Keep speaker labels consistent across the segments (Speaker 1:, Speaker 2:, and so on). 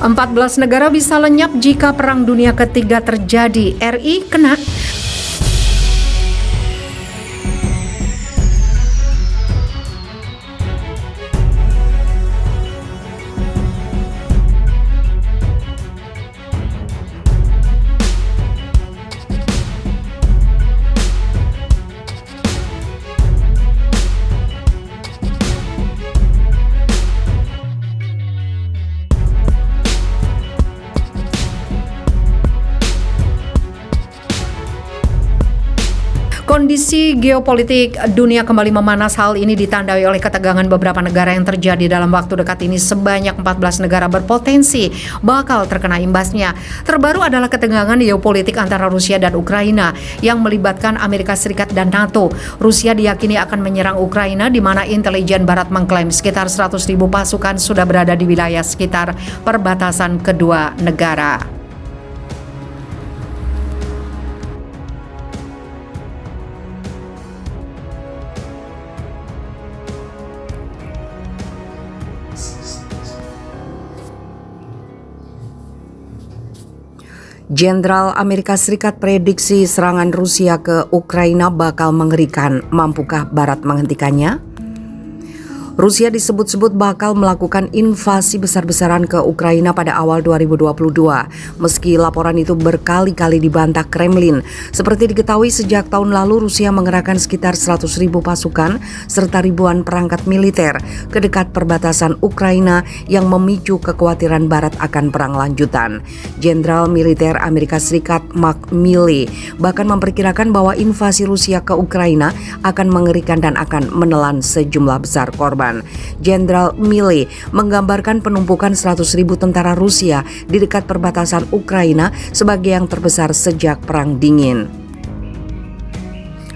Speaker 1: 14 negara bisa lenyap jika Perang Dunia Ketiga terjadi. RI kena. Kondisi geopolitik dunia kembali memanas. Hal ini ditandai oleh ketegangan beberapa negara yang terjadi dalam waktu dekat ini. Sebanyak 14 negara berpotensi bakal terkena imbasnya. Terbaru adalah ketegangan geopolitik antara Rusia dan Ukraina yang melibatkan Amerika Serikat dan NATO. Rusia diyakini akan menyerang Ukraina, di mana intelijen Barat mengklaim sekitar 100.000 pasukan sudah berada di wilayah sekitar perbatasan kedua negara. Jenderal Amerika Serikat prediksi serangan Rusia ke Ukraina bakal mengerikan. Mampukah Barat menghentikannya? Rusia disebut-sebut bakal melakukan invasi besar-besaran ke Ukraina pada awal 2022. Meski laporan itu berkali-kali dibantah Kremlin. Seperti diketahui sejak tahun lalu Rusia mengerahkan sekitar 100.000 pasukan serta ribuan perangkat militer ke dekat perbatasan Ukraina yang memicu kekhawatiran Barat akan perang lanjutan. Jenderal militer Amerika Serikat Mark Milley bahkan memperkirakan bahwa invasi Rusia ke Ukraina akan mengerikan dan akan menelan sejumlah besar korban. Jenderal Milley menggambarkan penumpukan 100.000 tentara Rusia di dekat perbatasan Ukraina sebagai yang terbesar sejak Perang Dingin.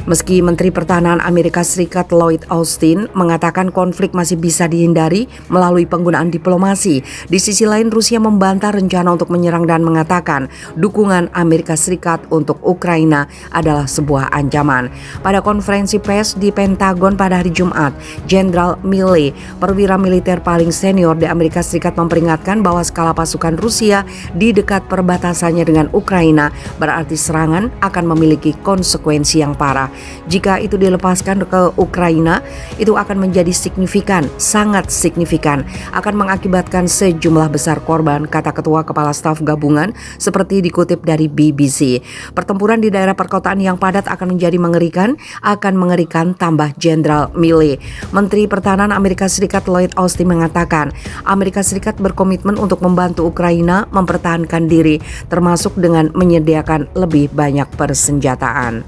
Speaker 1: Meski Menteri Pertahanan Amerika Serikat Lloyd Austin mengatakan konflik masih bisa dihindari melalui penggunaan diplomasi, di sisi lain Rusia membantah rencana untuk menyerang dan mengatakan dukungan Amerika Serikat untuk Ukraina adalah sebuah ancaman. Pada konferensi pers di Pentagon pada hari Jumat, Jenderal Milley, perwira militer paling senior di Amerika Serikat, memperingatkan bahwa skala pasukan Rusia di dekat perbatasannya dengan Ukraina berarti serangan akan memiliki konsekuensi yang parah. Jika itu dilepaskan ke Ukraina, itu akan menjadi signifikan, sangat signifikan, akan mengakibatkan sejumlah besar korban, kata Ketua Kepala Staf Gabungan seperti dikutip dari BBC. Pertempuran di daerah perkotaan yang padat akan menjadi mengerikan, tambah Jenderal Milley. Menteri Pertahanan Amerika Serikat Lloyd Austin mengatakan, Amerika Serikat berkomitmen untuk membantu Ukraina mempertahankan diri, termasuk dengan menyediakan lebih banyak persenjataan.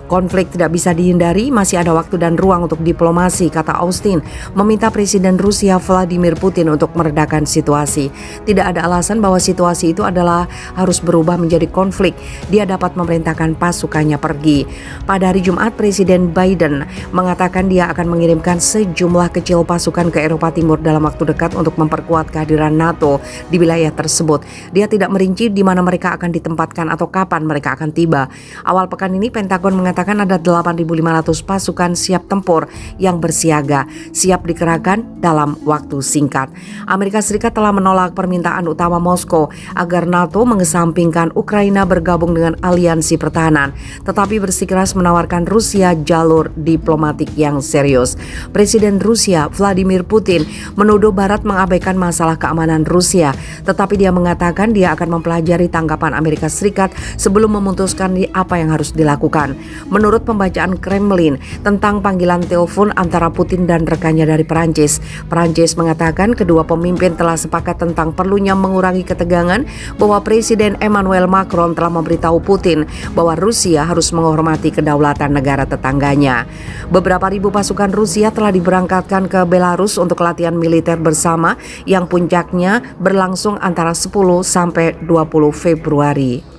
Speaker 1: Konflik tidak bisa dihindari, masih ada waktu dan ruang untuk diplomasi, kata Austin, meminta Presiden Rusia Vladimir Putin untuk meredakan situasi. Tidak ada alasan bahwa situasi itu adalah harus berubah menjadi konflik. Dia dapat memerintahkan pasukannya pergi. Pada hari Jumat, Presiden Biden mengatakan dia akan mengirimkan sejumlah kecil pasukan ke Eropa Timur dalam waktu dekat untuk memperkuat kehadiran NATO di wilayah tersebut. Dia tidak merinci di mana mereka akan ditempatkan atau kapan mereka akan tiba. Awal pekan ini Pentagon mengatakan ada 8.500 pasukan siap tempur yang bersiaga, siap dikerahkan dalam waktu singkat. Amerika Serikat telah menolak permintaan utama Moskow agar NATO mengesampingkan Ukraina bergabung dengan aliansi pertahanan, tetapi bersikeras menawarkan Rusia jalur diplomatik yang serius. Presiden Rusia Vladimir Putin menuduh Barat mengabaikan masalah keamanan Rusia, tetapi dia mengatakan dia akan mempelajari tanggapan Amerika Serikat sebelum memutuskan apa yang harus dilakukan. Menurut pembacaan Kremlin tentang panggilan telepon antara Putin dan rekannya dari Perancis, Perancis mengatakan kedua pemimpin telah sepakat tentang perlunya mengurangi ketegangan, bahwa Presiden Emmanuel Macron telah memberitahu Putin bahwa Rusia harus menghormati kedaulatan negara tetangganya. Beberapa ribu pasukan Rusia telah diberangkatkan ke Belarus untuk latihan militer bersama yang puncaknya berlangsung antara 10 sampai 20 Februari.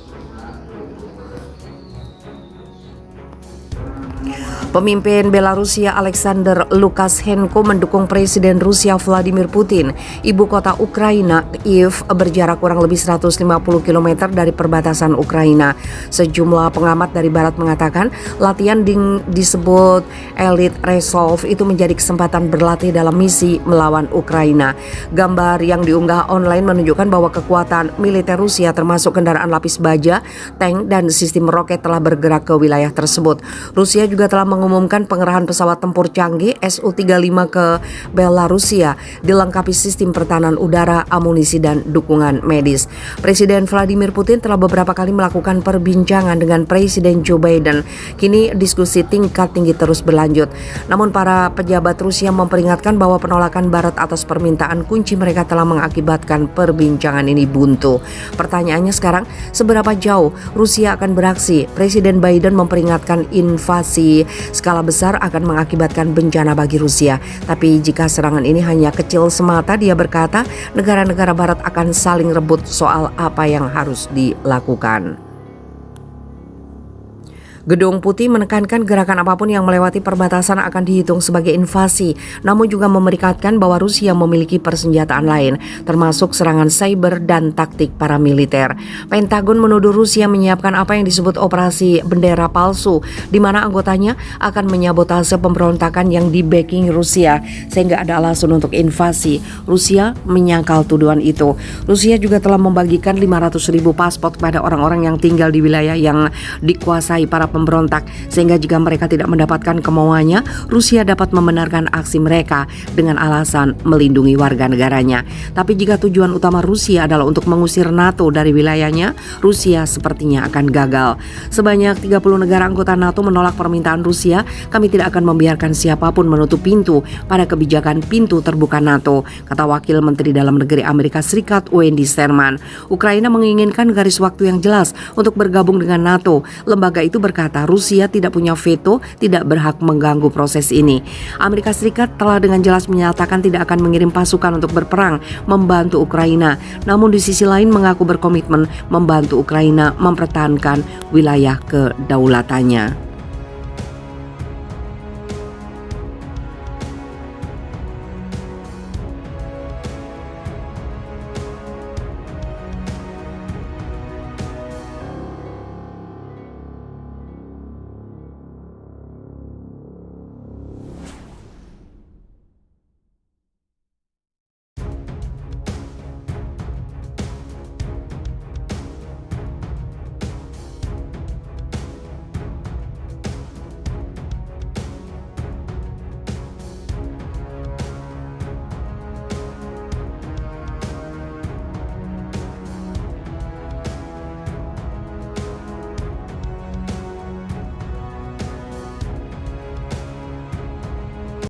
Speaker 1: Pemimpin Belarusia Alexander Lukashenko mendukung Presiden Rusia Vladimir Putin. Ibu kota Ukraina, Kiev, berjarak kurang lebih 150 km dari perbatasan Ukraina. Sejumlah pengamat dari barat mengatakan latihan disebut Elite Resolve itu menjadi kesempatan berlatih dalam misi melawan Ukraina. Gambar yang diunggah online menunjukkan bahwa kekuatan militer Rusia termasuk kendaraan lapis baja, tank, dan sistem roket telah bergerak ke wilayah tersebut. Rusia juga telah mengumumkan pengerahan pesawat tempur canggih Su-35 ke Belarusia, dilengkapi sistem pertahanan udara, amunisi, dan dukungan medis. Presiden Vladimir Putin telah beberapa kali melakukan perbincangan dengan Presiden Joe Biden. Kini diskusi tingkat tinggi terus berlanjut. Namun para pejabat Rusia memperingatkan bahwa penolakan Barat atas permintaan kunci mereka telah mengakibatkan perbincangan ini buntu. Pertanyaannya sekarang, seberapa jauh Rusia akan beraksi? Presiden Biden memperingatkan invasi skala besar akan mengakibatkan bencana bagi Rusia. Tapi jika serangan ini hanya kecil semata, dia berkata, negara-negara Barat akan saling rebut soal apa yang harus dilakukan. Gedung Putih menekankan gerakan apapun yang melewati perbatasan akan dihitung sebagai invasi, namun juga memperlihatkan bahwa Rusia memiliki persenjataan lain, termasuk serangan cyber dan taktik paramiliter. Pentagon menuduh Rusia menyiapkan apa yang disebut operasi bendera palsu, di mana anggotanya akan menyabotase pemberontakan yang di-backing Rusia, sehingga ada alasan untuk invasi. Rusia menyangkal tuduhan itu. Rusia juga telah membagikan 500.000 paspor kepada orang-orang yang tinggal di wilayah yang dikuasai para pemberontak, sehingga jika mereka tidak mendapatkan kemauannya, Rusia dapat membenarkan aksi mereka dengan alasan melindungi warga negaranya. Tapi jika tujuan utama Rusia adalah untuk mengusir NATO dari wilayahnya, Rusia sepertinya akan gagal. Sebanyak 30 negara anggota NATO menolak permintaan Rusia. Kami tidak akan membiarkan siapapun menutup pintu pada kebijakan pintu terbuka NATO, kata Wakil Menteri Dalam Negeri Amerika Serikat Wendy Sherman. Ukraina menginginkan garis waktu yang jelas untuk bergabung dengan NATO. Lembaga itu berkata Rusia tidak punya veto, tidak berhak mengganggu proses ini. Amerika Serikat telah dengan jelas menyatakan tidak akan mengirim pasukan untuk berperang membantu Ukraina, namun di sisi lain mengaku berkomitmen membantu Ukraina mempertahankan wilayah kedaulatannya.